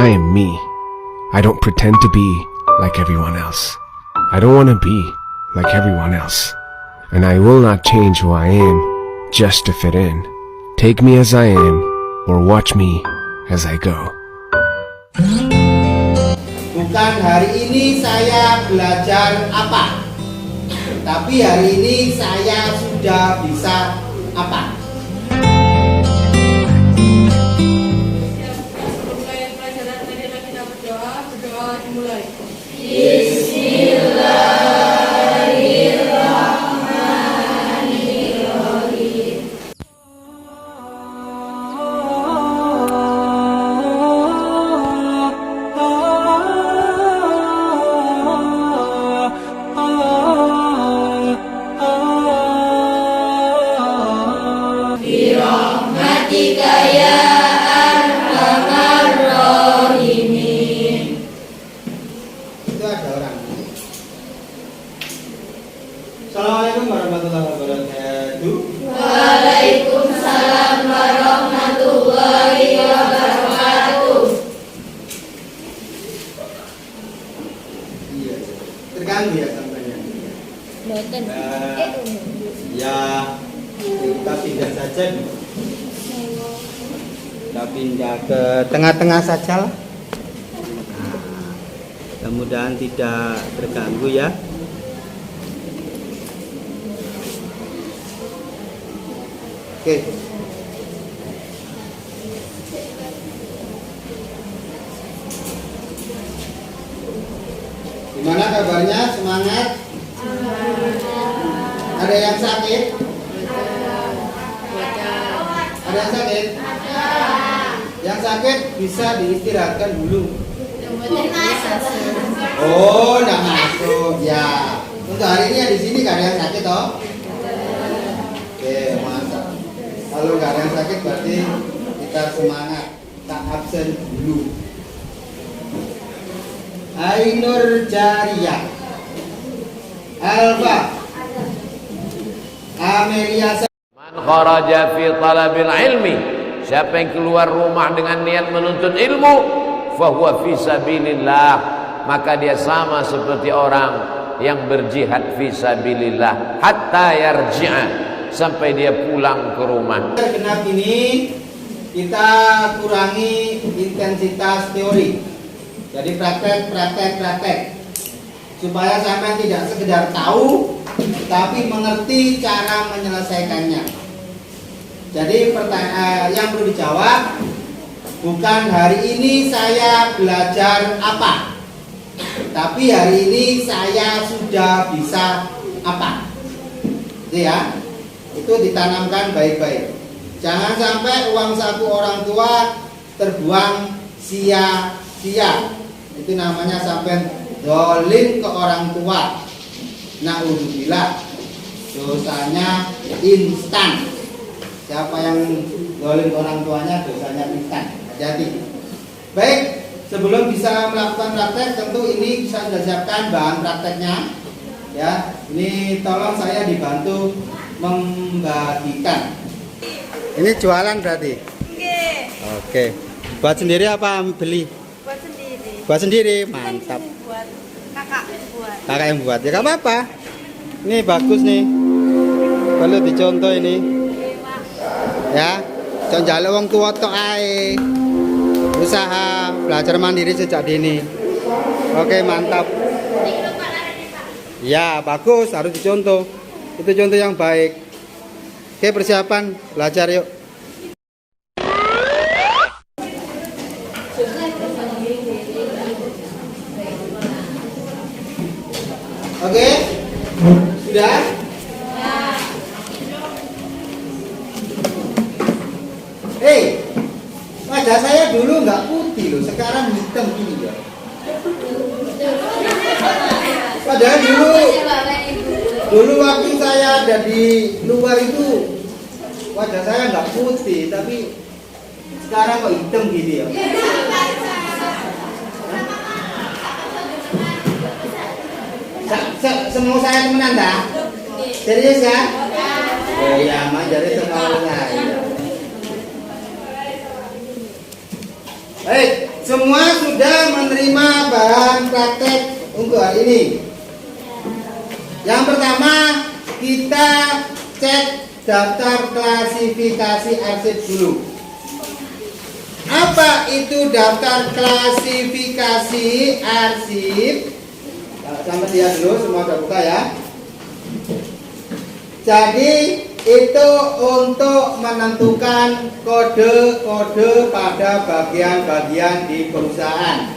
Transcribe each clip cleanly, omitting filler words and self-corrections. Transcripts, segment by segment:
I am me. I don't pretend to be like everyone else. I don't want to be like everyone else. And I will not change who I am just to fit in. Take me as I am, or watch me as I go. Bukan hari ini saya belajar apa, tapi hari ini saya sudah bisa apa. Mulai pelajaran marilah kita berdoa dimulai. Itu ada orang. Assalamualaikum warahmatullahi wabarakatuh. Waalaikumsalam warahmatullahi wabarakatuh. Iya, terganggu ya sampai. Ya, kita pindah saja. Kita pindah ke tengah-tengah saja lah. Mudah-mudahan tidak terganggu ya. Oke. Gimana kabarnya? Semangat? Ada yang sakit? Ada yang sakit? Yang sakit bisa diistirahatkan dulu. Oh, enggak masuk. Ya. Untuk hari ini ya di sini gak ada yang sakit toh? Oke, mantap. Kalau gak ada yang sakit berarti kita semangat. Tak absen dulu. Ainur Jariyah, Alfa, Amelia. Man kharaja fi talabil ilmi, siapa yang keluar rumah dengan niat menuntut ilmu, fahuwa fi sabilillah, maka dia sama seperti orang yang berjihad fi sabilillah hatta yarji'a, sampai dia pulang ke rumah. Genap ini kita kurangi intensitas teori. Jadi praktek supaya sampai tidak sekedar tahu tapi mengerti cara menyelesaikannya. Jadi pertanyaan yang perlu dijawab bukan hari ini saya belajar apa, tapi hari ini saya sudah bisa apa. Itu ya, itu ditanamkan baik-baik. Jangan sampai uang saku orang tua terbuang sia-sia. Itu namanya sampai dolim ke orang tua. Na'udzubillah, dosanya instan. Siapa yang dolim ke orang tuanya dosanya instan. Hati-hati. Baik, sebelum bisa melakukan praktek, tentu ini bisa sudah siapkan bahan prakteknya. Ya, ini tolong saya dibantu membagikan. Ini jualan berarti? Oke. Buat sendiri apa beli? Buat sendiri. Buat sendiri, mantap. Buat kakak buat. Kakak yang buat, ya gak apa-apa. Ini bagus nih. Perlu dicontoh ini. Ya, jangan jaluk wong tua tok ae. Usaha belajar mandiri sejak dini. Oke, mantap. Ya, bagus, harus dicontoh. Itu contoh yang baik. Oke, persiapan belajar yuk. Oke, sudah? Hei, wajah saya dulu nggak putih loh, sekarang hitam gini ya. Padahal dulu waktu saya ada di luar itu wajah saya nggak putih, tapi sekarang kok hitam gini ya. Semua saya temenan dah. Serius kan? Oh iya, mah jadi semua saya. Baik. Semua sudah menerima bahan praktek untuk hari ini. Yang pertama, kita cek daftar klasifikasi arsip dulu. Apa itu daftar klasifikasi arsip? Sampai lihat dulu, semua udah buka ya. Jadi itu untuk menentukan kode-kode pada bagian-bagian di perusahaan.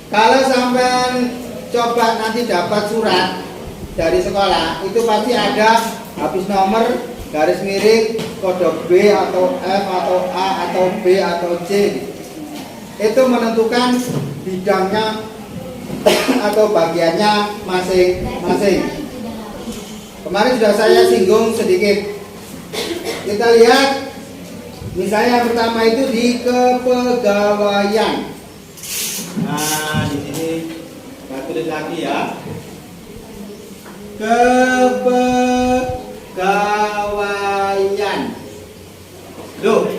Kalau sampai coba nanti dapat surat dari sekolah, itu pasti ada habis nomor, garis miring, kode B atau F atau A atau B atau C. Itu menentukan bidangnya atau bagiannya masing-masing. Kemarin sudah saya singgung sedikit. Kita lihat, misalnya yang pertama itu di kepegawaian. Nah, di sini saya tulis lagi ya. Kepegawaian. Loh,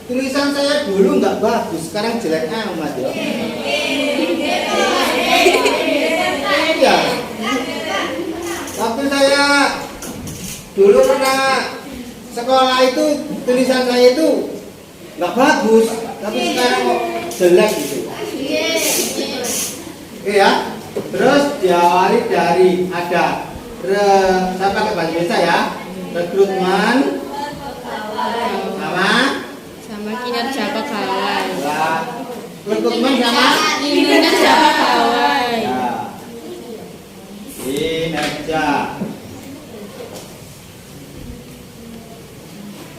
tulisan saya dulu nggak bagus, sekarang jeleknya Mas ya. Iya. Waktu saya dulu pernah sekolah itu tulisan saya itu nggak bagus, tapi sekarang kok jelek gitu. Oke ya. Terus diawali dari ada saya pakai bahasa Indonesia ya, rekrutmen sama kinerja pegawai. ya, rekrutmen sama Kinerja pegawai. ya, kinerja.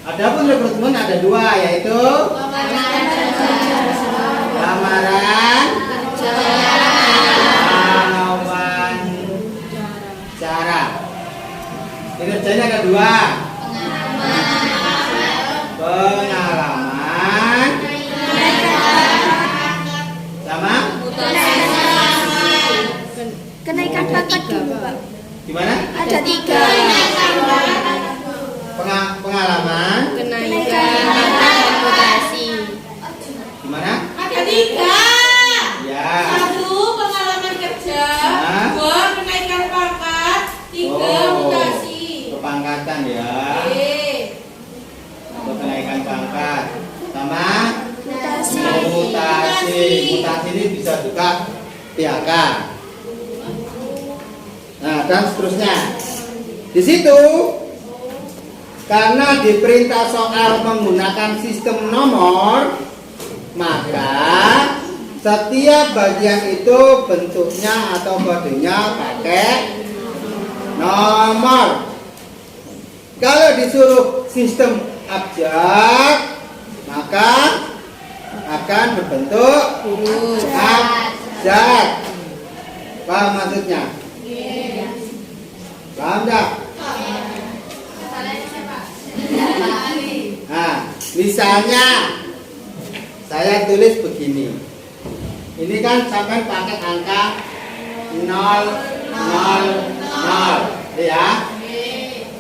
Adapun rekrutmen ada dua, yaitu lamaran wawancara. Kinerjanya ada dua, pengalaman sama Kenaikan pangkat dulu, Pak. gimana? Ada 3. Pengalaman Kenaikan dan mutasi. gimana? Ada 3. Ya. 1 pengalaman kerja, Hah? 2 kenaikan pangkat, 3 mutasi. Kepangkatan ya. Untuk kenaikan pangkat sama Mutasi. mutasi ini bisa juga PHK. Nah, dan seterusnya. Di situ karena diperintah soal menggunakan sistem nomor, maka setiap bagian itu bentuknya atau kodenya pakai nomor. Kalau disuruh sistem abjad, maka akan berbentuk abjad. Paham maksudnya? Paham tak? Nah, misalnya saya tulis begini. Ini kan sampai pakai angka 000, ya.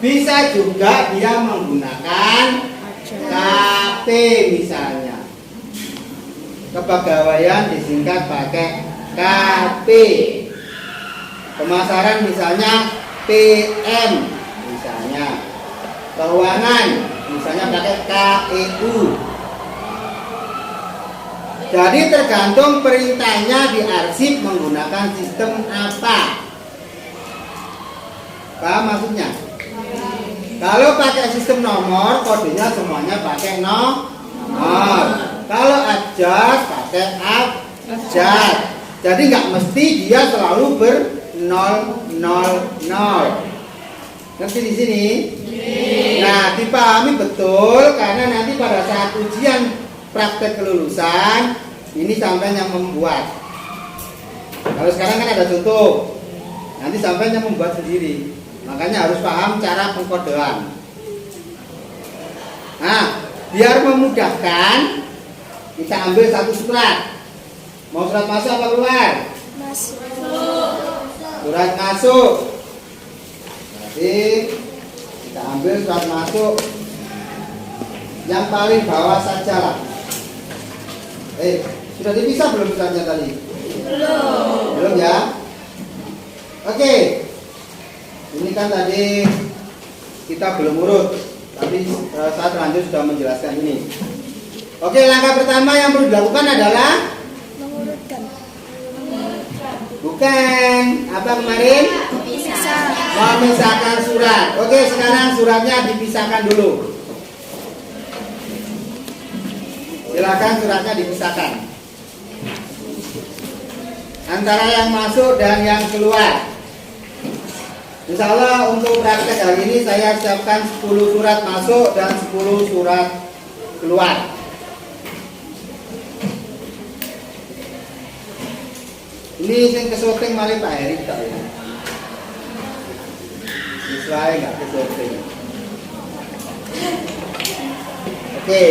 Bisa juga dia menggunakan KP misalnya. Kepegawaian disingkat pakai KP. Pemasaran misalnya PM misalnya. Keuangan misalnya pakai KEU. Jadi tergantung perintahnya di arsip menggunakan sistem apa. Paham maksudnya? Kalau pakai sistem nomor, kodenya semuanya pakai nomor. Kalau abjad pakai abjad. Jadi nggak mesti dia selalu ber-000. Ngerti di sini? Nah, dipahami betul karena nanti pada saat ujian praktek kelulusan ini sampai yang membuat. Kalau sekarang kan ada contoh, nanti sampai yang membuat sendiri. Makanya harus paham cara pengkodean. Nah, biar memudahkan, kita ambil satu surat. Mau surat masuk apa keluar? Masuk. Surat masuk. Jadi kita ambil surat masuk yang paling bawah saja lah. Sudah dipisah belum suratnya tadi? Belum ya? Oke. Ini kan tadi kita belum urut, tapi saya terlanjur sudah menjelaskan ini. Oke, langkah pertama yang perlu dilakukan adalah Mengurutkan. bukan apa kemarin? Memisahkan surat. Oke, sekarang suratnya dipisahkan dulu. Silakan suratnya dipisahkan antara yang masuk dan yang keluar. Insya Allah untuk praktek hari ini saya siapkan 10 surat masuk dan 10 surat keluar. Ini yang kesorting malah Pak Heri tak ini. Sesuai nggak kesorting. Oke.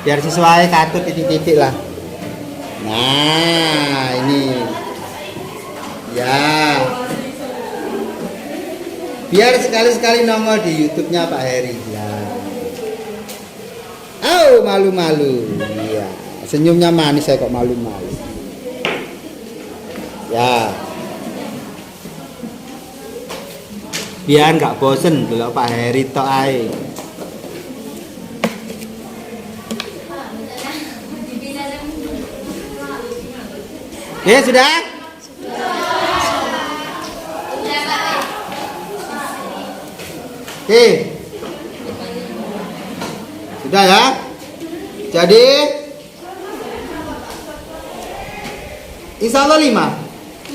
Biar sesuai kartu titik-titik lah. Nah ini. Ya. Biar sekali-sekali nongol di YouTube-nya Pak Heri ya. Oh, malu-malu. Iya. Senyumnya manis saya kok malu-malu. Ya. Biar nggak bosen kalau Pak Heri tok ae. Sudah? Oke. Sudah ya? Jadi insya Allah 5.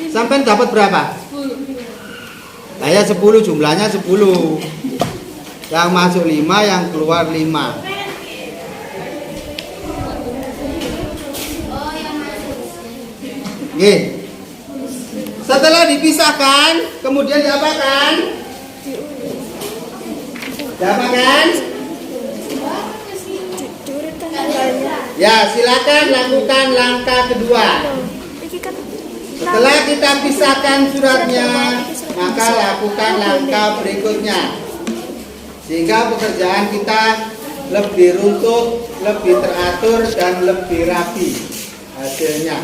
Sampai dapat berapa? 10. Saya 10, jumlahnya 10. Yang masuk 5, yang keluar 5. Oke. Setelah dipisahkan, kemudian diapakan? Diapakan? Diurutkan tanggalnya. Ya, silakan lakukan langkah kedua. Setelah kita pisahkan suratnya, maka lakukan langkah berikutnya. Sehingga pekerjaan kita lebih runtuh, lebih teratur, dan lebih rapi hasilnya.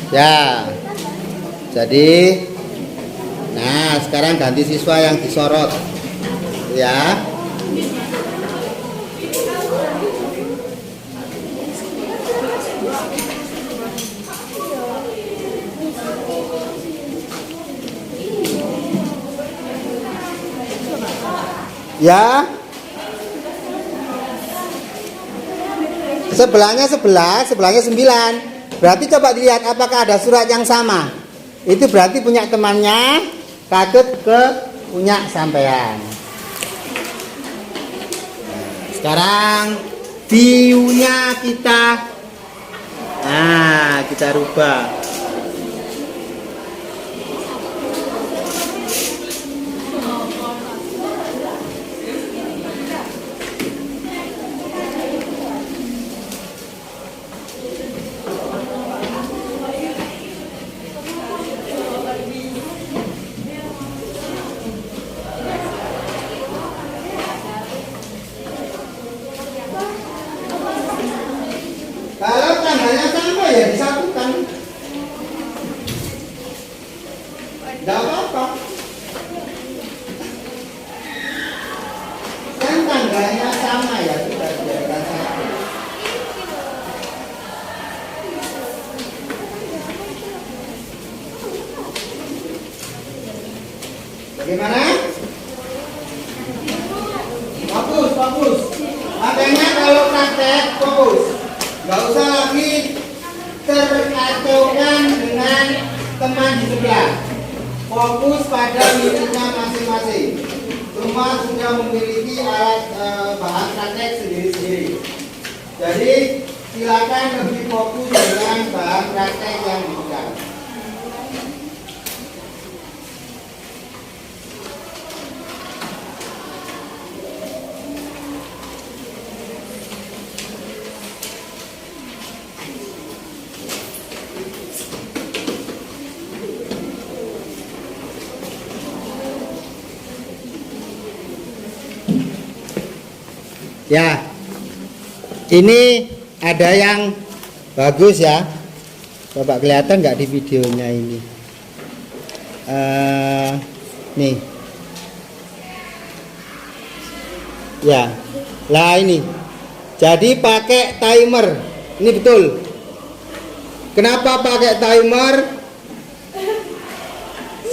Ya, jadi, nah sekarang ganti siswa yang disorot, ya. Ya. Sebelahnya 11, sebelahnya 9. Berarti coba dilihat apakah ada surat yang sama. Itu berarti punya temannya katut ke punya sampean. Sekarang view-nya kita rubah. Kalau tanggalnya sama ya disatukan. Tidak apa-apa. Kan tanggalnya sama ya sudah dijadikan satu. Bagaimana? Fokus, fokus. Makanya kalau praktek fokus. Gak usah lagi terkacaukan dengan teman di sebelah. Fokus pada miliknya masing-masing. Semua sudah memiliki alat bahan praktek sendiri-sendiri. Jadi silakan lebih fokus dengan bahan praktek yang dipegang. Ya, ini ada yang bagus ya. Coba kelihatan nggak di videonya ini? Nih. Ya, lah ini. Jadi pakai timer. Ini betul. Kenapa pakai timer?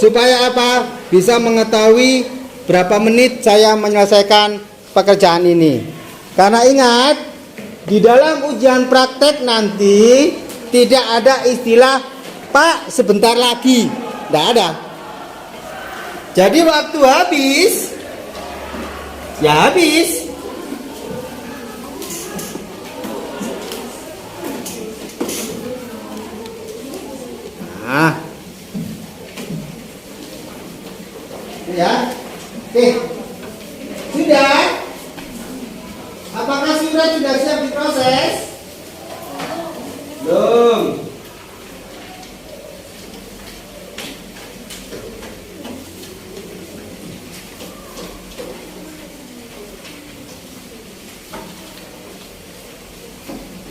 Supaya apa? Bisa mengetahui berapa menit saya menyelesaikan pekerjaan ini. Karena ingat, di dalam ujian praktek nanti tidak ada istilah Pak sebentar lagi. Tidak ada. Jadi waktu habis, ya habis. Nah, ya, oke, sudah. Apakah surat sudah siap diproses? Belum.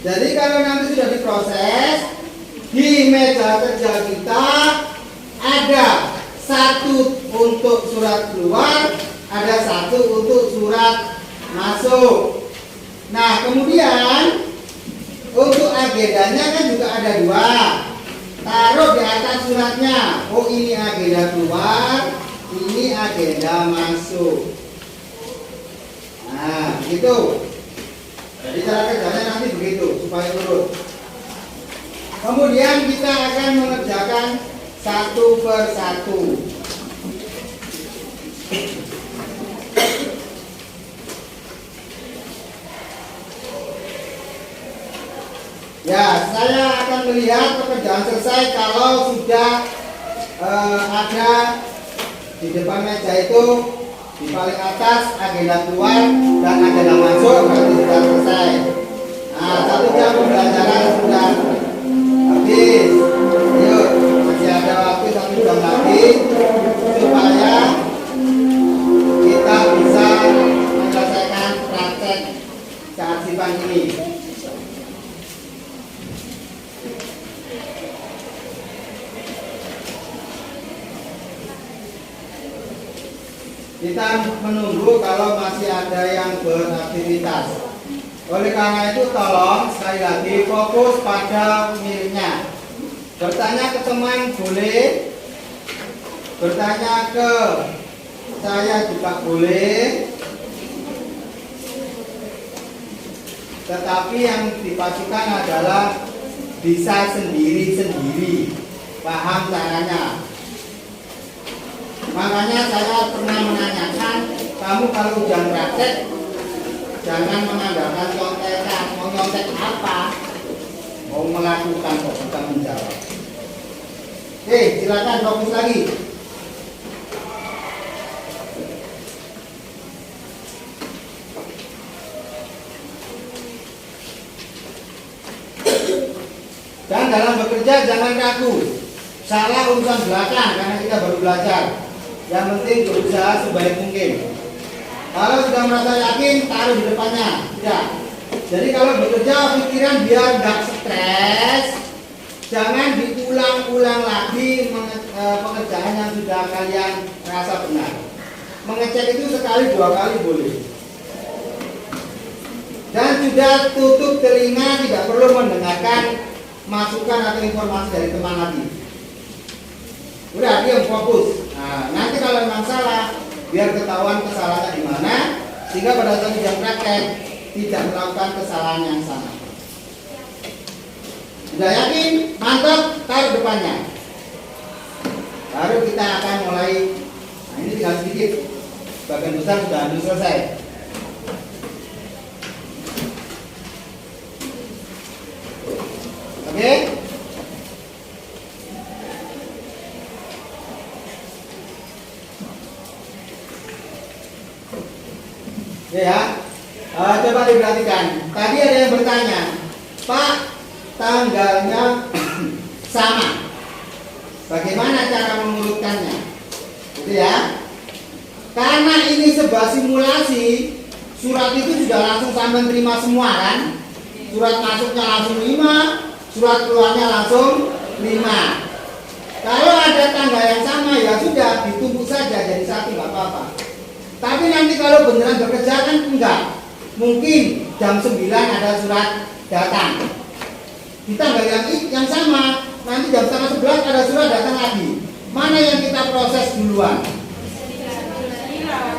Jadi kalau nanti sudah diproses, di meja kerja kita ada satu untuk surat keluar, ada satu untuk surat masuk. Nah, kemudian untuk agendanya kan juga ada dua. Taruh di atas suratnya. Oh, ini agenda keluar, ini agenda masuk. Nah, gitu. Jadi cara kerjanya nanti begitu supaya urut. Kemudian kita akan mengerjakan satu per satu. Ya, saya akan melihat pekerjaan selesai kalau sudah ada di depan meja itu di paling atas agenda keluar dan agenda masuk, berarti sudah selesai. Nah, 1 jam pembelajaran sudah habis. Yuk, masih ada waktu 1 jam lagi supaya kita bisa menyelesaikan praktek kearsipan ini. Kita menunggu kalau masih ada yang beraktivitas. Oleh karena itu tolong sekali lagi fokus pada miliknya. Bertanya ke teman boleh, bertanya ke saya juga boleh, tetapi yang dipastikan adalah bisa sendiri-sendiri, paham caranya. Makanya saya pernah menanyakan, kamu kalau ujian praktek jangan mengandalkan contekan. Mau nyontek apa? Mau melakukan kok, bukan menjawab. Oke, silakan fokus lagi. Dan dalam bekerja jangan ragu. Salah urusan belakang karena kita baru belajar. Yang penting berusaha sebaik mungkin. Kalau sudah merasa yakin, taruh di depannya. Tidak. Jadi kalau bekerja pikiran biar nggak stres, jangan diulang-ulang lagi pekerjaan yang sudah kalian rasa benar. Mengecek itu sekali 2 kali boleh. Dan sudah tutup telinga, tidak perlu mendengarkan masukan atau informasi dari teman lagi. Udah, diam, fokus. Nah, nanti kalau memang salah, biar ketahuan kesalahannya di mana, sehingga pada saat ujian praktek tidak melakukan kesalahan yang sama. Sudah yakin? Mantap, taruh depannya. Baru kita akan mulai. Nah, ini tinggal sedikit. Bagian besar sudah hampir selesai. Oke? Ya, coba diperhatikan. Tadi ada yang bertanya, Pak, tanggalnya sama. Bagaimana cara mengurutkannya? Gitu ya. Karena ini sebuah simulasi, surat itu sudah langsung sampai terima semua kan? Surat masuknya langsung 5, surat keluarnya langsung 5. Kalau ada tanggal yang sama ya sudah ditumpuk saja jadi satu nggak apa-apa. Tapi nanti kalau beneran bekerja kan enggak. Mungkin jam 9 ada surat datang. Di tanggal yang sama, nanti jam setengah 11 ada surat datang lagi. Mana yang kita proses duluan?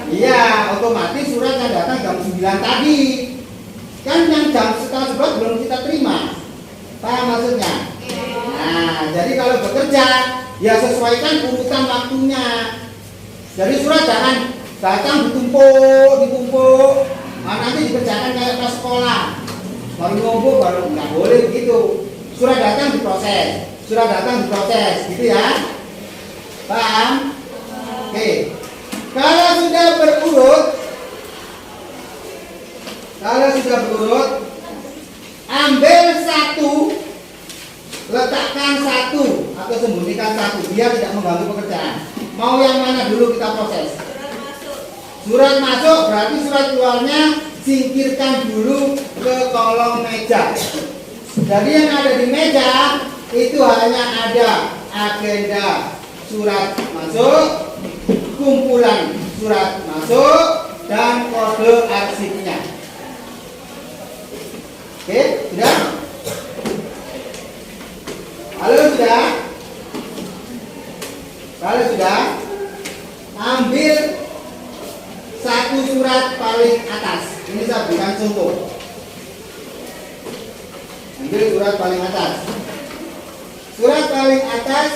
Iya, otomatis surat yang datang jam 9 tadi. Kan yang jam setengah 11 belum kita terima. Paham maksudnya? Nah, jadi kalau bekerja, ya sesuaikan urutan waktunya. Jadi surat jangan datang ditumpuk. Nah, nanti dikerjakan kayak ke sekolah. Baru ngumpul, baru nggak boleh begitu. Surat datang diproses, gitu ya. Paham? Oke. Kalau sudah berurut, ambil satu, letakkan satu atau sembunyikan satu biar tidak mengganggu pekerjaan. Mau yang mana dulu kita proses? Surat masuk berarti surat keluarnya singkirkan dulu ke kolong meja. Jadi yang ada di meja itu hanya ada agenda surat masuk, kumpulan surat masuk, dan kode arsipnya. Oke, sudah? Kalau sudah, ambil satu surat paling atas. Ini saya berikan contoh. Ambil surat paling atas. Surat paling atas.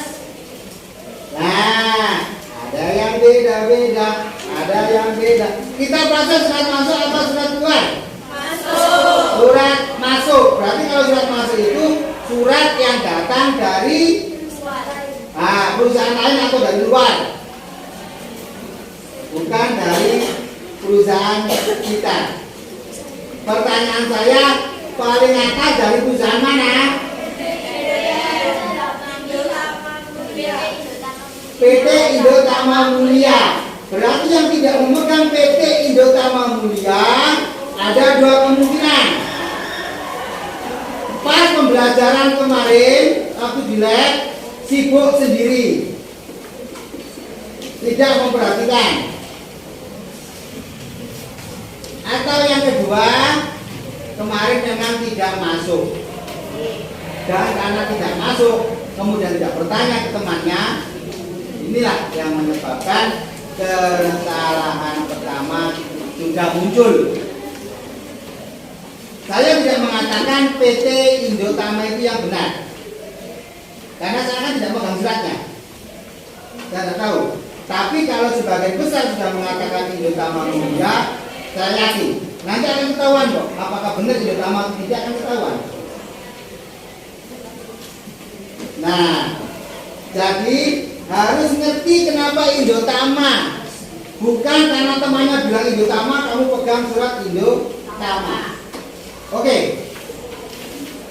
Nah, ada yang beda-beda. Kita proses surat masuk atau surat keluar? Masuk. Surat masuk. Berarti kalau surat masuk itu surat yang datang dari perusahaan lain atau dari luar. Bukan dari perusahaan kita. Pertanyaan saya, paling atas dari perusahaan mana? PT Indotama Mulia. Berarti yang tidak memegang PT Indotama Mulia ada dua kemungkinan. Pas pembelajaran kemarin waktu di lab sibuk sendiri, tidak memperhatikan. Atau yang kedua, kemarin memang tidak masuk. Dan karena tidak masuk, kemudian tidak bertanya ke temannya, inilah yang menyebabkan kesalahan pertama sudah muncul. Saya tidak mengatakan PT Indotama itu yang benar, karena saya kan tidak megang suratnya. Saya tidak tahu. Tapi kalau sebagian besar sudah mengatakan Indotama Mulia, saya yakin nanti akan ketahuan kok apakah benar Indotama atau tidak, akan ketahuan. Nah, jadi harus ngerti kenapa Indotama. Bukan karena temannya bilang Indotama kamu pegang surat Indotama. Oke.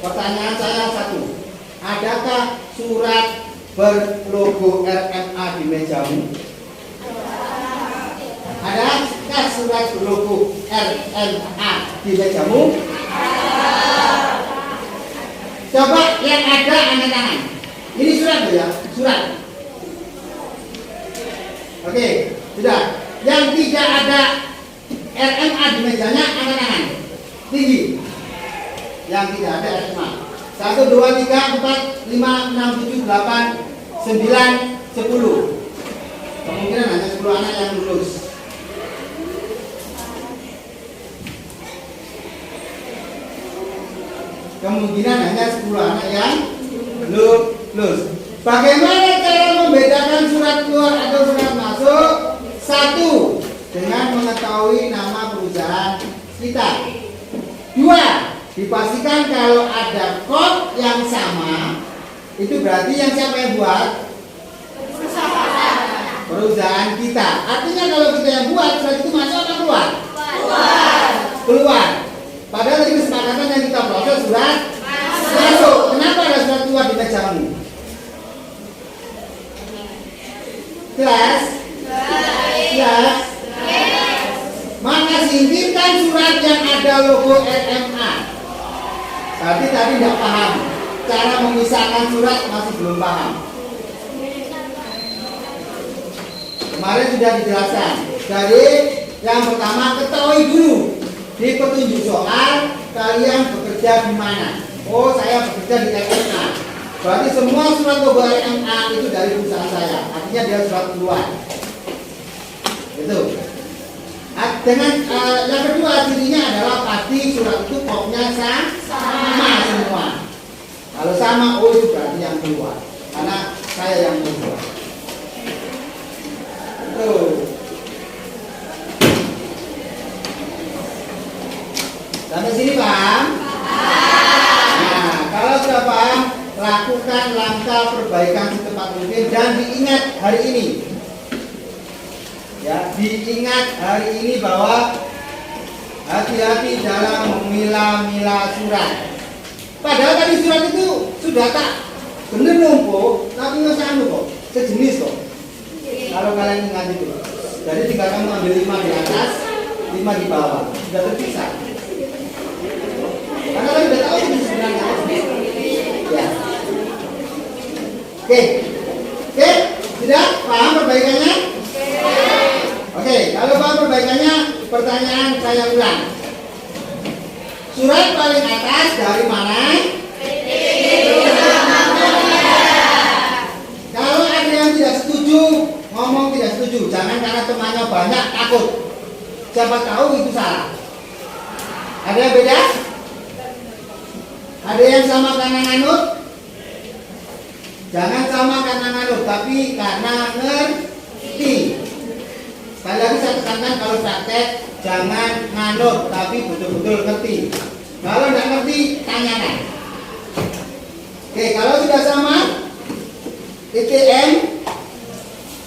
Pertanyaan saya satu. Adakah surat berlogo RMA di mejamu? Adakah surat berlogo RMA di mejamu? Coba yang ada angkat tangan. Ini surat ya? Surat. Oke, sudah. Yang tidak ada RMA di mejanya angkat tangan. Tinggi. Yang tidak ada RMA. 1, 2, 3, 4, 5, 6, 7, 8, 9, 10. Kemungkinan hanya 10 anak yang lulus. Kemungkinan hanya 10 anak yang lulus. Bagaimana cara membedakan surat keluar atau surat masuk? 1. Dengan mengetahui nama perusahaan kita. 2. Dipastikan kalau ada kod yang sama, itu berarti yang siapa yang buat? Perusahaan kita. Artinya kalau kita yang buat, surat itu masuk atau keluar? Keluar. Padahal tadi kesepakatan yang kita proses surat masuk. Kenapa ada surat keluar di mejamu? Kelas? Maka singkirkan surat yang ada logo RMA. Berarti tadi tidak paham. Cara memisahkan surat masih belum paham. Kemarin sudah dijelaskan. Jadi yang pertama ketahui dulu di petunjuk soal kalian bekerja di mana. Oh, saya bekerja di RMA. Berarti semua surat logo RMA itu dari perusahaan saya. Artinya dia surat keluar. Itu. Dengan yang kedua cirinya adalah pasti surat itu kopnya sama semua. Kalau sama, oh itu berarti yang keluar. Karena saya yang keluar. Sampai sini paham? Nah, kalau sudah paham, lakukan langkah perbaikan secepat mungkin dan diingat hari ini. Ya, diingat hari ini bahwa hati-hati dalam memilah-milah surat. Padahal tadi surat itu sudah tak bener numpuk, tapi nggak sanggup kok, sejenis kok. Kalau kalian ingat itu, jadi jika kamu ambil 5 di atas, 5 di bawah, sudah terpisah. Karena kalian sudah tahu itu sebenarnya. Ya. Oke, sudah paham perbaikannya? Oke, kalau paham perbaikannya, pertanyaan saya ulang. Surat paling atas dari mana? Kalau ada yang tidak setuju, ngomong tidak setuju, jangan karena temannya banyak takut. Siapa tahu itu salah. Ada yang beda? Ada yang sama karena nganut? Jangan sama karena nganut, tapi karena ngerti. Sekali lagi saya tekankan kalau praktek jangan nganut, tapi betul-betul ngerti. Kalau tidak ngerti, tanyakan. Oke, kalau sudah sama TTM,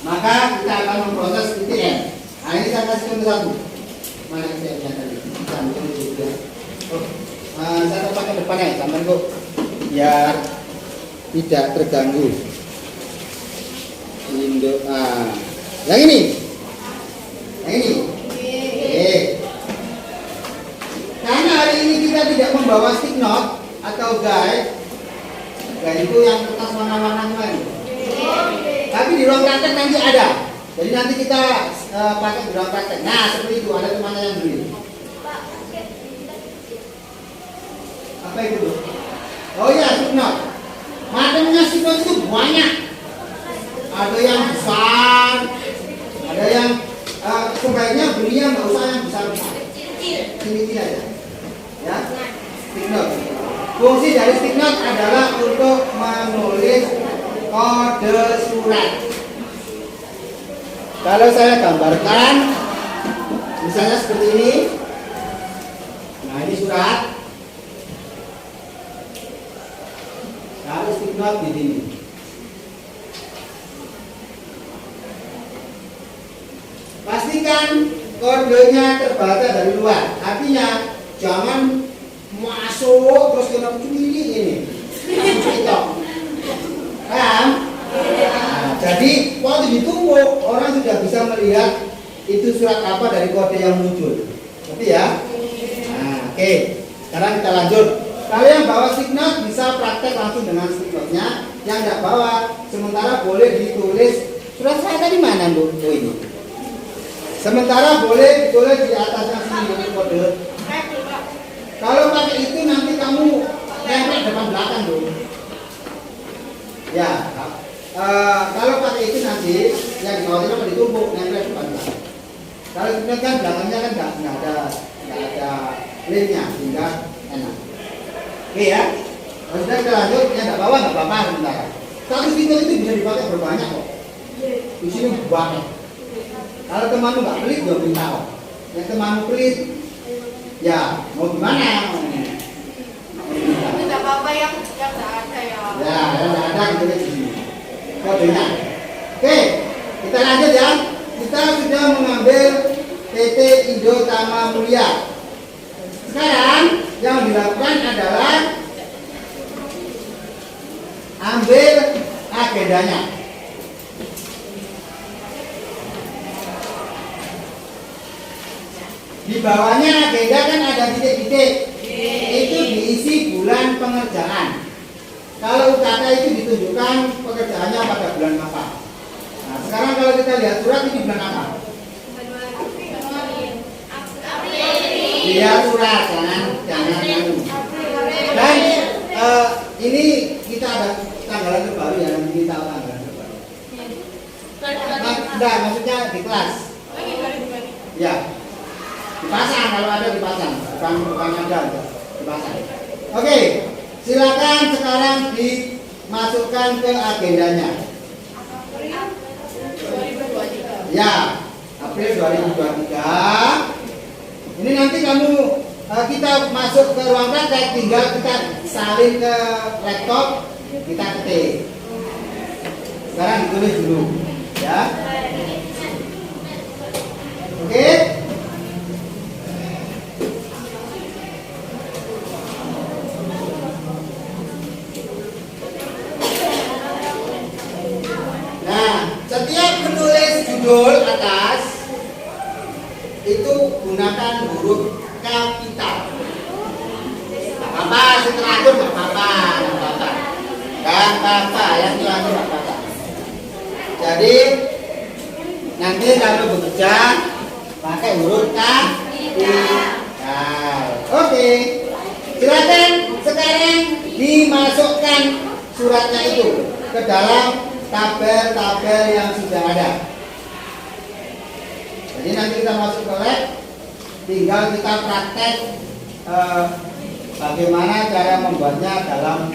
maka kita akan memproses TTM. Nah, ini saya kasih contoh satu. Mana TTM-nya tadi? Saya letak ke depannya, sampai kok biar tidak terganggu. Yang ini. Karena hari ini kita tidak membawa stick note atau guide itu yang kertas warna-warna kemarin. Tapi di ruang praktek nanti ada. Jadi nanti kita pakai di ruang praktek. Nah, seperti itu, ada temannya yang beli. Apa itu? Oh iya, stick note. Macamnya stick note itu banyak. Ada yang besar, ada yang sebaiknya belinya nggak usah yang besar-besar. Kecil-kecil aja. Ya, stick note. Fungsi dari stick note adalah untuk menulis kode surat. Kalau saya gambarkan, misalnya seperti ini. Nah, ini surat. Kalau stick note di sini. Pastikan kodenya terbaca dari luar. Artinya jangan masuk terus kena pilih ini. Itu. Paham? Nah, jadi waktu ditumpuk orang sudah bisa melihat itu surat apa dari kode yang muncul. Ngerti ya? Nah, oke. Sekarang kita lanjut. Kalau yang bawa stick note bisa praktek langsung dengan stick note-nya. Yang tidak bawa, sementara boleh ditulis surat saya tadi mana, Bu? Oh, ini. Sementara boleh ditulis di atasnya sendiri kode. Kalau pakai itu nanti kamu nempel depan belakang dong. Ya, kalau pakai itu nanti yang di bawah itu kan ditumpuk nempel depan belakang. Kalau itu kan belakangnya kan nggak ada lemnya sehingga enak. Oke ya. Kalau sudah kita lanjut, yang nggak bawa nggak apa-apa sementara. Satu stiker itu bisa dipakai berbanyak kok. Di sini banyak. Kalau temanmu nggak pelit, dia minta kok. Yang temanmu pelit, ya mau gimana? Tidak apa-apa yang nggak ada ya. Ya, yang nggak ada kita di sini. Kodenya. Oke, kita lanjut ya. Kita sudah mengambil PT Indo Tama Mulia. Sekarang yang dilakukan adalah ambil agendanya. Di Di bawahnya agenda kan ada titik-titik. Itu diisi bulan pengerjaan. Kalau UKK itu ditunjukkan pekerjaannya pada bulan apa. Nah, sekarang kalau kita lihat surat ini bulan apa? Iya surat, jangan. Dan ini kita ada tanggalan terbaru ya, nanti kita tahu tanggalan terbaru. Enggak, maksudnya di kelas. Ya, dipasang kalau ada dipasang, bukan ada dipasang. Oke, silakan sekarang dimasukkan ke agendanya. Ya, April 2023. Ini nanti kita masuk ke ruang praktek, tinggal kita salin ke laptop, kita ketik. Sekarang ditulis dulu, ya. Oke. Nah, setiap menulis judul atas itu gunakan huruf kapital. Apa setelah itu nggak apa-apa. Yang terakhir nggak apa-apa. Jadi nanti kalau bekerja pakai huruf kapital. Oke. Silakan sekarang dimasukkan suratnya itu ke dalam tabel-tabel yang sudah ada. Jadi nanti kita masuk ke lab, tinggal kita praktek bagaimana cara membuatnya dalam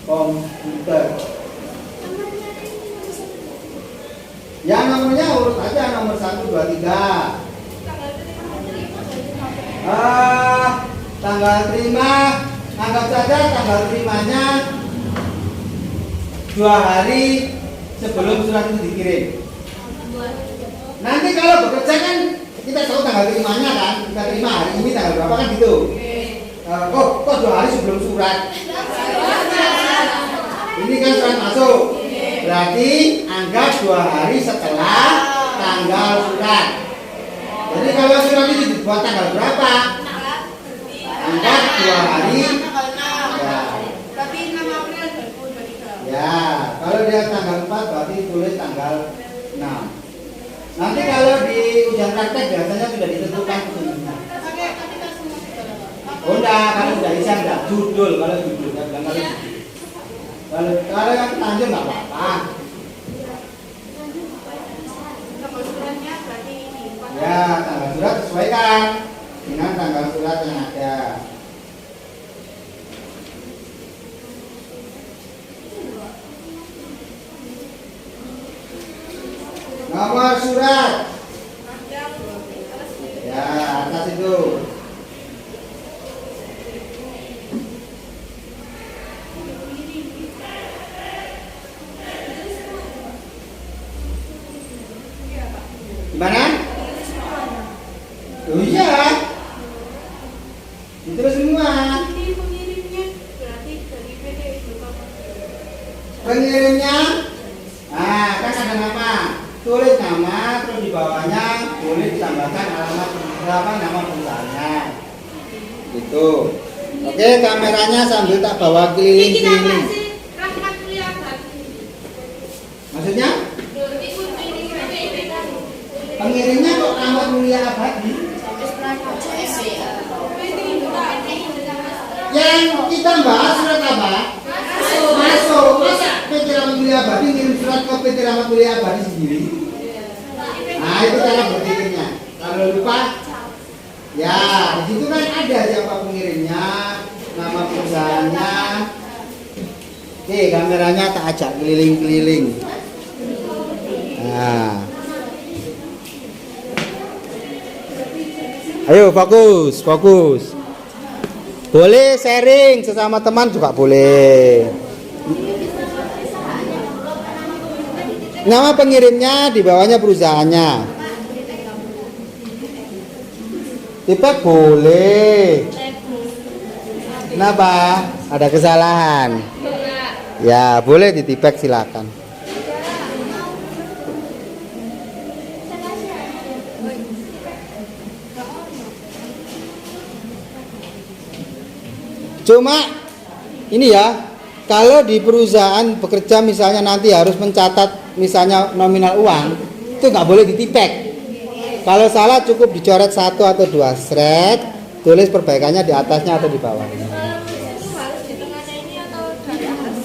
komputer. Ya nomornya urut aja, nomor 1, 2, 3. Tanggal terima, anggap saja tanggal terimanya 2 hari sebelum surat itu dikirim. Nanti kalau bekerja kan kita tahu tanggal terimanya kan, kita terima hari ini tanggal berapa kan gitu. Kok 2 hari sebelum surat? Ini kan surat masuk. Berarti anggap 2 hari setelah tanggal surat. Jadi kalau surat itu dibuat tanggal berapa? Anggap 2 hari. Ya, kalau dia tanggal 4 berarti tulis tanggal 6. Nanti kalau di ujian praktek biasanya sudah ditentukan petunjuknya. Oh enggak, kalau sudah isi enggak judul, kalau judul enggak bilang kalau judul. Kalau yang lanjut enggak apa-apa. Ya, tanggal surat sesuaikan dengan tanggal surat yang ada. Nomor surat. Ya, atas itu. Gimana? Oh iya. Itu semua. Pengirimnya. Nah, kan ada nama. Tulis nama, terus di bawahnya boleh ditambahkan alamat nama perusahaannya. Gitu. Oke, kameranya sambil tak bawa keliling-keliling. Maksudnya? Pengirimnya kok Rahmat Mulia Abadi? Yang kita bahas surat apa? Masuk. Masa PT Rahmat Mulia Abadi ngirim surat ke PT Rahmat Mulia Abadi sendiri? Nah, itu cara berpikirnya. Kalau lupa, ya di situ kan ada siapa pengirimnya, nama perusahaannya. Oke, kameranya tak ajak keliling-keliling. Nah, ayo fokus. Boleh sharing sesama teman juga boleh. Nama pengirimnya di bawahnya perusahaannya. Tipek boleh. Kenapa? Ada kesalahan? Ya boleh ditipek silakan. Cuma ini ya, kalau di perusahaan bekerja misalnya nanti harus mencatat misalnya nominal uang, itu nggak boleh ditipek. Kalau salah cukup dicoret 1 atau 2 seret, tulis perbaikannya di atasnya atau di bawah. Itu harus di tengahnya ini atau dari atas?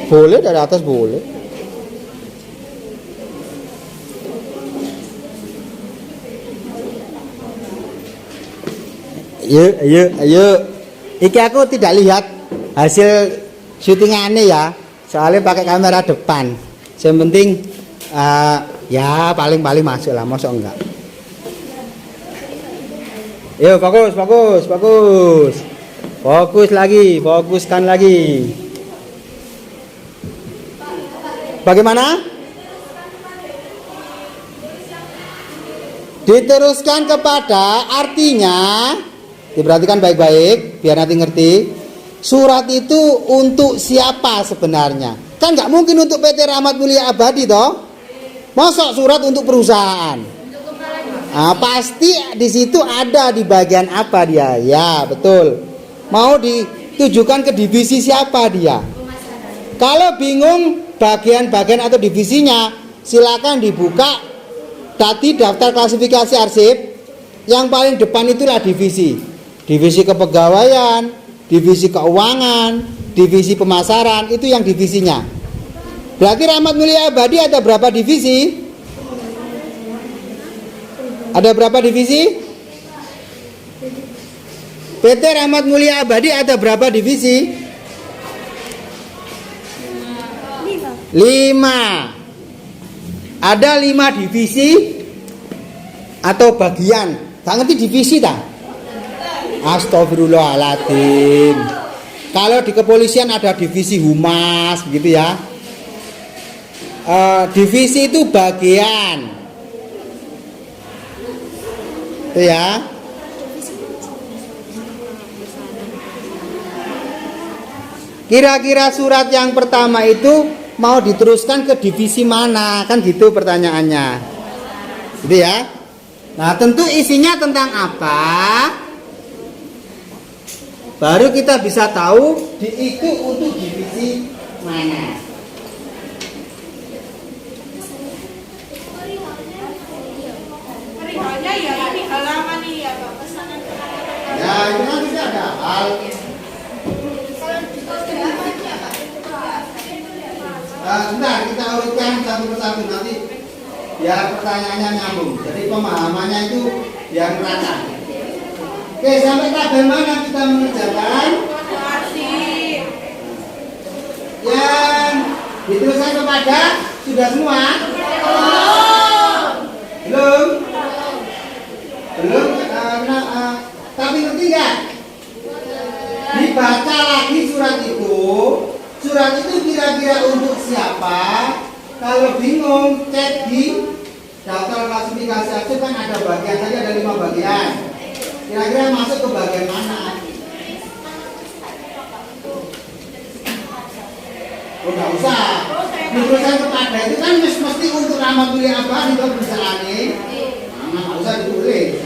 Boleh dari atas boleh. Ayo. Iki aku tidak lihat hasil syutingannya ya, soalnya pakai kamera depan. Yang penting ya paling masuk lah, masuk enggak. Yo fokus. Fokus lagi, fokuskan lagi. Bagaimana? Diteruskan kepada artinya, diperhatikan baik-baik biar nanti ngerti. Surat itu untuk siapa sebenarnya? Kan nggak mungkin untuk PT Rahmat Mulia Abadi toh. Masa surat untuk perusahaan? Nah, pasti di situ ada di bagian apa dia? Ya, betul. Mau ditujukan ke divisi siapa dia? Kalau bingung bagian-bagian atau divisinya, silakan dibuka tadi daftar klasifikasi arsip. Yang paling depan itulah divisi. Divisi kepegawaian, divisi keuangan, divisi pemasaran, itu yang divisinya. Berarti Rahmat Mulia Abadi ada berapa divisi? Ada berapa divisi? PT Rahmat Mulia Abadi ada berapa divisi? 5. Ada 5 divisi atau bagian. Tak ngerti divisi tak? Astagfirullahaladzim. Kalau di kepolisian ada divisi humas begitu ya. Divisi itu bagian. Itu ya. Kira-kira surat yang pertama itu mau diteruskan ke divisi mana? Kan gitu pertanyaannya. Gitu ya. Nah, tentu isinya tentang apa? Baru kita bisa tahu itu untuk divisi mana. Perihalnya ya ini halaman nih ya Pak. Ya, itu kan bisa ada hal. Sebentar, kita urutkan satu persatu nanti biar pertanyaannya nyambung. Jadi pemahamannya itu biar merata. Oke, sampai tabel mana kita mengerjakan? Yang dituliskan kepada sudah semua? Belum? Belum? Tapi ngerti nggak? Dibaca lagi surat itu. Surat itu kira-kira untuk siapa? Kalau bingung, cek di daftar klasifikasi arsip kan ada bagian saja, ada 5 bagian. Kira-kira masuk ke bagian mana? Oh, nggak usah. Dituliskan kepada itu kan mesti untuk Rahmat Mulia Abadi itu perusahaan ini. Nggak usah ditulis.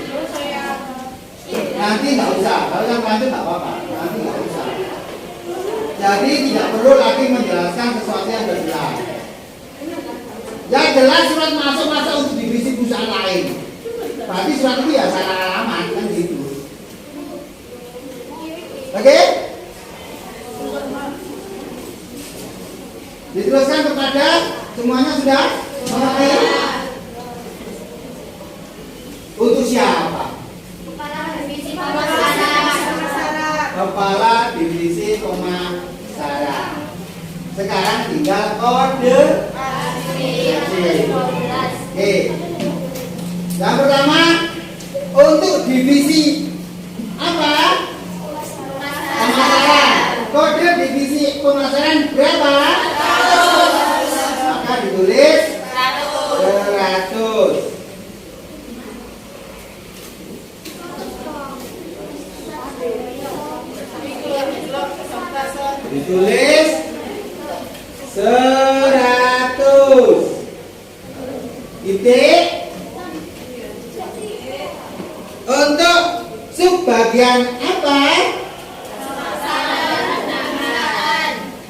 Nanti nggak usah. Kalau yang lanjut nggak apa-apa. Nanti nggak usah. Jadi tidak perlu lagi menjelaskan sesuatu yang sudah jelas. Ya jelas surat masuk masa untuk divisi perusahaan lain. Berarti surat itu ya salah alamat kan gitu. Oke? Diteruskan kepada semuanya sudah? Oke. Untuk siapa? Kepala divisi pemasaran. Sekarang tinggal kode. Oke. Yang pertama untuk divisi apa? Pemasaran. Kode divisi pemasaran berapa? Maka ditulis 100. Ditulis 100. Titik. Untuk bagian apa?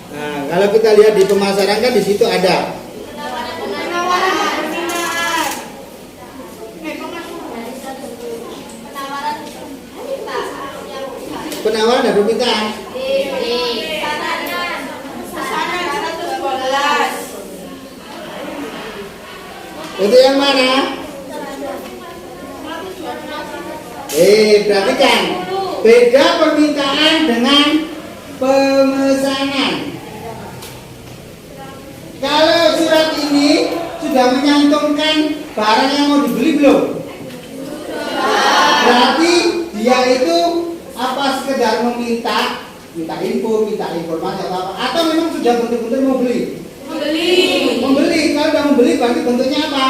Nah, kalau kita lihat di pemasaran kan di situ ada penawaran dan permintaan. Itu yang mana? Perhatikan. Beda permintaan dengan pemesanan. Kalau surat ini sudah menyantumkan barang yang mau dibeli belum? Berarti dia itu apa sekedar minta info, minta informasi atau memang sudah betul-betul mau beli? Membeli. Kalau sudah membeli berarti bentuknya apa?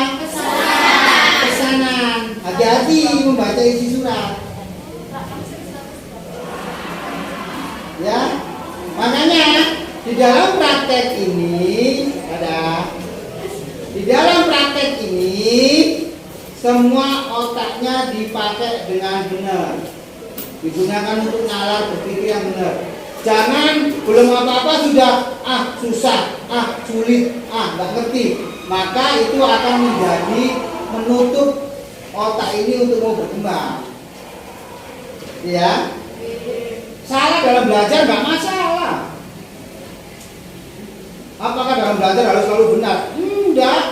Pesanan. Hati-hati membaca isi surat. Ya, makanya di dalam praktek ini semua otaknya dipakai dengan benar, digunakan untuk nalar berpikir yang benar. Jangan belum apa-apa sudah susah, sulit, nggak ngerti. Maka itu akan menjadi menutup otak ini untuk mau berkembang. Ya, salah dalam belajar nggak masalah. Apakah dalam belajar harus selalu benar? Enggak.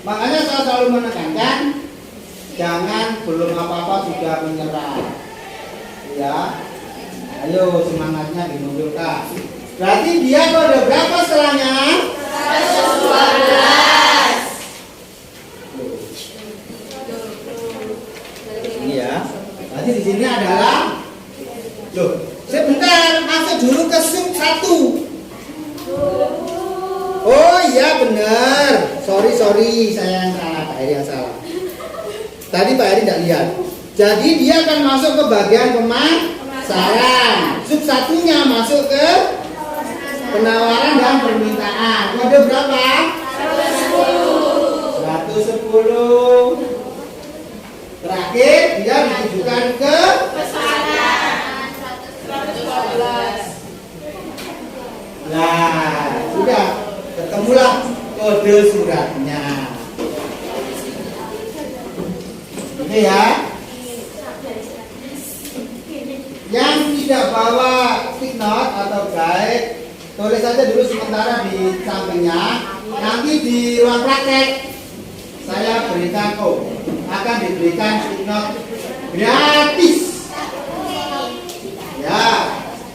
Makanya saya selalu menekankan, jangan belum apa-apa sudah menyerah. Ya, ayo semangatnya dimunculkan. Berarti dia kode berapa setelahnya? 112. Ini ya. Berarti di sini adalah sebentar, masuk dulu ke sub 1. Oh iya benar. Sorry, saya yang salah, Pak Heri yang salah. Tadi Pak Heri tidak lihat. Jadi dia akan masuk ke bagian pemasaran. Sub 1-nya masuk ke penawaran dan permintaan. Kode berapa? 110. Terakhir dia ditujukan ke pesanan 112. Nah, sudah ketemulah kode suratnya. Oke ya. Yang tidak bawa stick note atau guide, tulis saja dulu sementara di sampingnya. Nanti di ruang praktek saya berikan akan diberikan stick note gratis. Ya.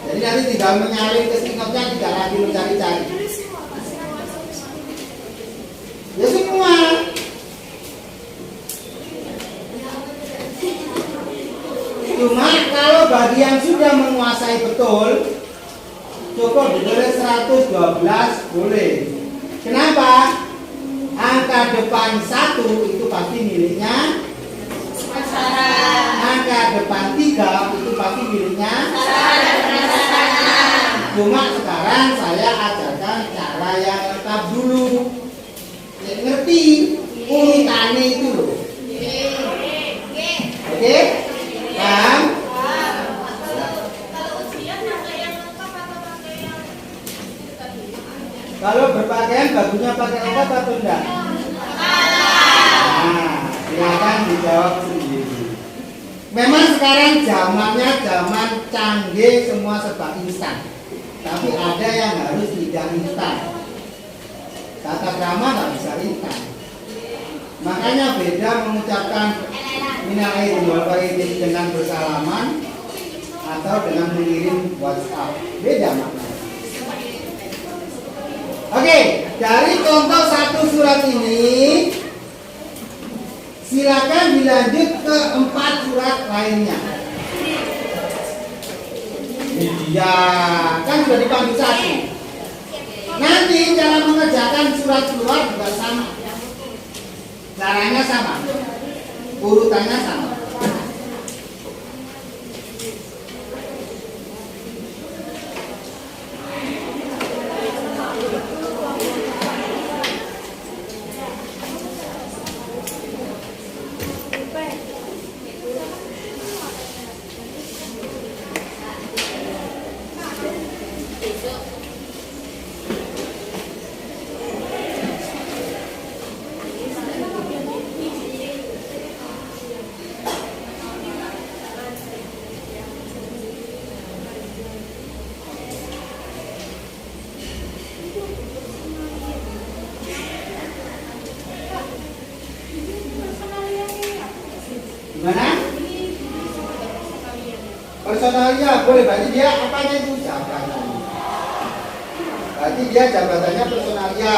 Jadi nanti tinggal menyalin ke stick note-nya, tidak lagi mencari-cari. Ya semua. Cuma kalau bagi yang sudah menguasai betul, cukup ditulis 112 boleh. Kenapa? Angka depan 1 itu pasti miliknya Pesanan. angka depan 3 itu pasti miliknya Pesanan. Cuma sekarang saya ajarkan cara yang lengkap dulu. Ya, ngerti urutannya itu loh. Oke? Paham? Kalau berpakaian bagusnya pakai lengkap atau enggak? Nah, silakan dijawab sendiri. Memang sekarang zamannya zaman canggih, semua serba instan. Tapi ada yang harus tidak instan. Tata krama nggak bisa instan. Makanya beda mengucapkan minal aidin wal faizin dengan bersalaman atau dengan mengirim WhatsApp. Beda maknanya. Oke, dari contoh 1 surat ini silakan dilanjut ke 4 surat lainnya. Iya, kan sudah dipandu 1. Nanti cara mengerjakan surat keluar juga sama. Caranya sama. Urutannya sama. Gimana? Personalnya boleh, berarti dia apanya itu? Jabatan. Berarti dia jabatannya personalia.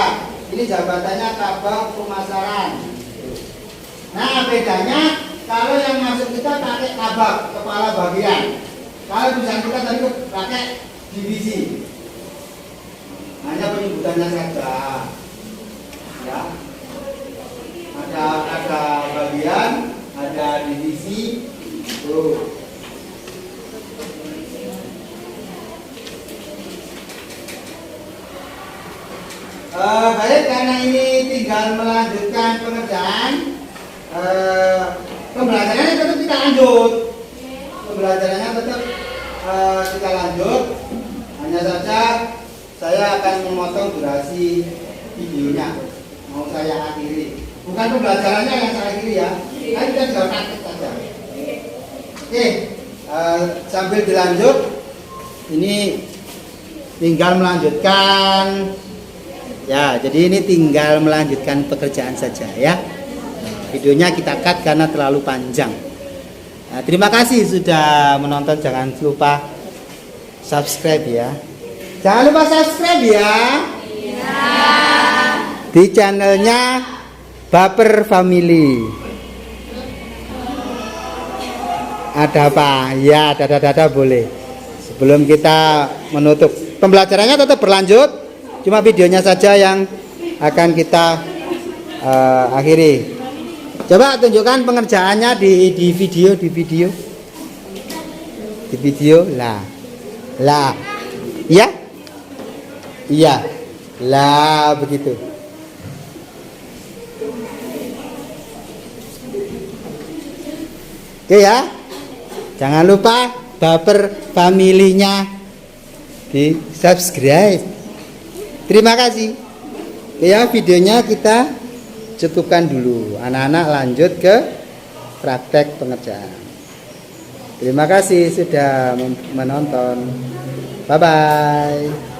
Ini jabatannya kabak pemasaran. Nah, bedanya kalau yang masuk kita pakai kabak, kepala bagian. Kalau tulisan kita tadi pakai divisi. Hanya penyebutannya saja. Ya. Ada bagian, ada divisi. Tuh. Baik, karena ini tinggal melanjutkan pengerjaan, pembelajarannya tetap kita lanjut. Pembelajarannya tetap kita lanjut. Hanya saja saya akan memotong durasi videonya. Mau saya akhiri. Bukan pembelajarannya yang saya akhiri ya. Kan kita tinggal praktek saja. Oke, sambil dilanjut, ini tinggal melanjutkan. Ya, jadi ini tinggal melanjutkan pekerjaan saja ya. Videonya kita cut karena terlalu panjang. Nah, terima kasih sudah menonton. Jangan lupa subscribe ya. Jangan lupa subscribe ya. Di channelnya Baper Family. Ada apa? Ya, dada-dada boleh. Sebelum kita menutup, pembelajarannya tetap berlanjut. Cuma videonya saja yang akan kita akhiri. Coba tunjukkan pengerjaannya di video. Lah. Iya? Iya. Lah begitu. Oke ya. Jangan lupa Baper Family-nya di subscribe. Terima kasih. Ya, videonya kita cukupkan dulu. Anak-anak lanjut ke praktek pengerjaan. Terima kasih sudah menonton. Bye bye.